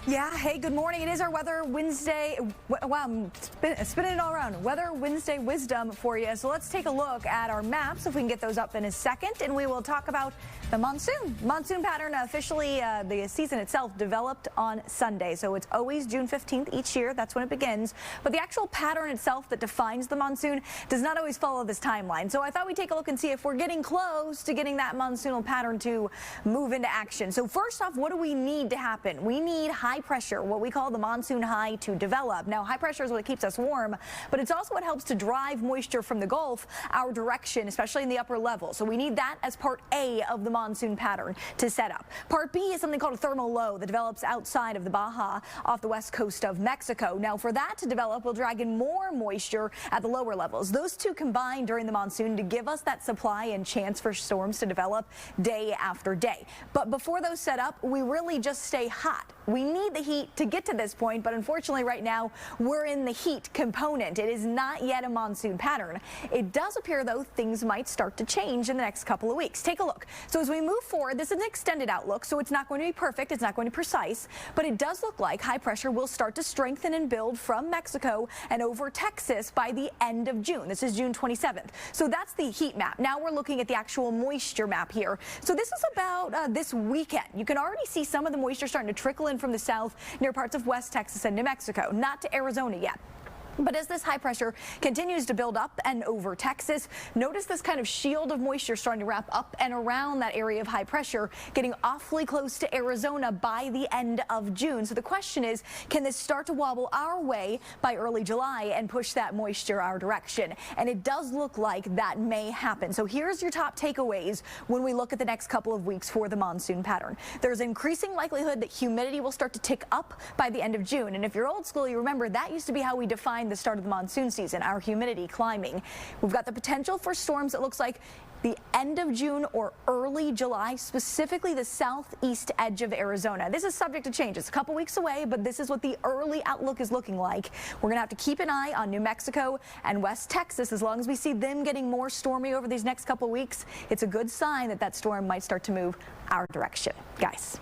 Yeah, hey, good morning. It is our Weather Wednesday. Wow, I'm spinning it all around. Weather Wednesday wisdom for you. So let's take a look at our maps, if we can get those up in a second, and we will talk about the monsoon. Monsoon pattern officially, the season itself developed on Sunday. So it's always June 15th each year. That's when it begins. But the actual pattern itself that defines the monsoon does not always follow this timeline. So I thought we'd take a look and see if we're getting close to getting that monsoonal pattern to move into action. So first off, what do we need to happen? We need high pressure, what we call the monsoon high, to develop. Now, high pressure is what keeps us warm, but it's also what helps to drive moisture from the Gulf our direction, especially in the upper level. So we need that as part A of the monsoon pattern to set up. Part B is something called a thermal low that develops outside of the Baja off the west coast of Mexico. Now, for that to develop, we'll drag in more moisture at the lower levels. Those two combine during the monsoon to give us that supply and chance for storms to develop day after day. But before those set up, we really just stay hot. We need the heat to get to this point, but unfortunately right now we're in the heat component. It is not yet a monsoon pattern. It does appear, though, things might start to change in the next couple of weeks. Take a look. So as we move forward, this is an extended outlook, so it's not going to be perfect, it's not going to be precise, but it does look like high pressure will start to strengthen and build from Mexico and over Texas by the end of June. This is June 27th. So that's the heat map. Now we're looking at the actual moisture map here. So this is about this weekend. You can already see some of the moisture starting to trickle in from the south near parts of West Texas and New Mexico, not to Arizona yet. But as this high pressure continues to build up and over Texas, notice this kind of shield of moisture starting to wrap up and around that area of high pressure, getting awfully close to Arizona by the end of June. So the question is, can this start to wobble our way by early July and push that moisture our direction? And it does look like that may happen. So here's your top takeaways when we look at the next couple of weeks for the monsoon pattern. There's increasing likelihood that humidity will start to tick up by the end of June. And if you're old school, you remember that used to be how we defined the start of the monsoon season, our humidity climbing. We've got the potential for storms, it looks like, the end of June or early July, specifically the southeast edge of Arizona. This is subject to change. It's a couple weeks away, but this is what the early outlook is looking like. We're going to have to keep an eye on New Mexico and West Texas. As long as we see them getting more stormy over these next couple weeks, it's a good sign that that storm might start to move our direction. Guys.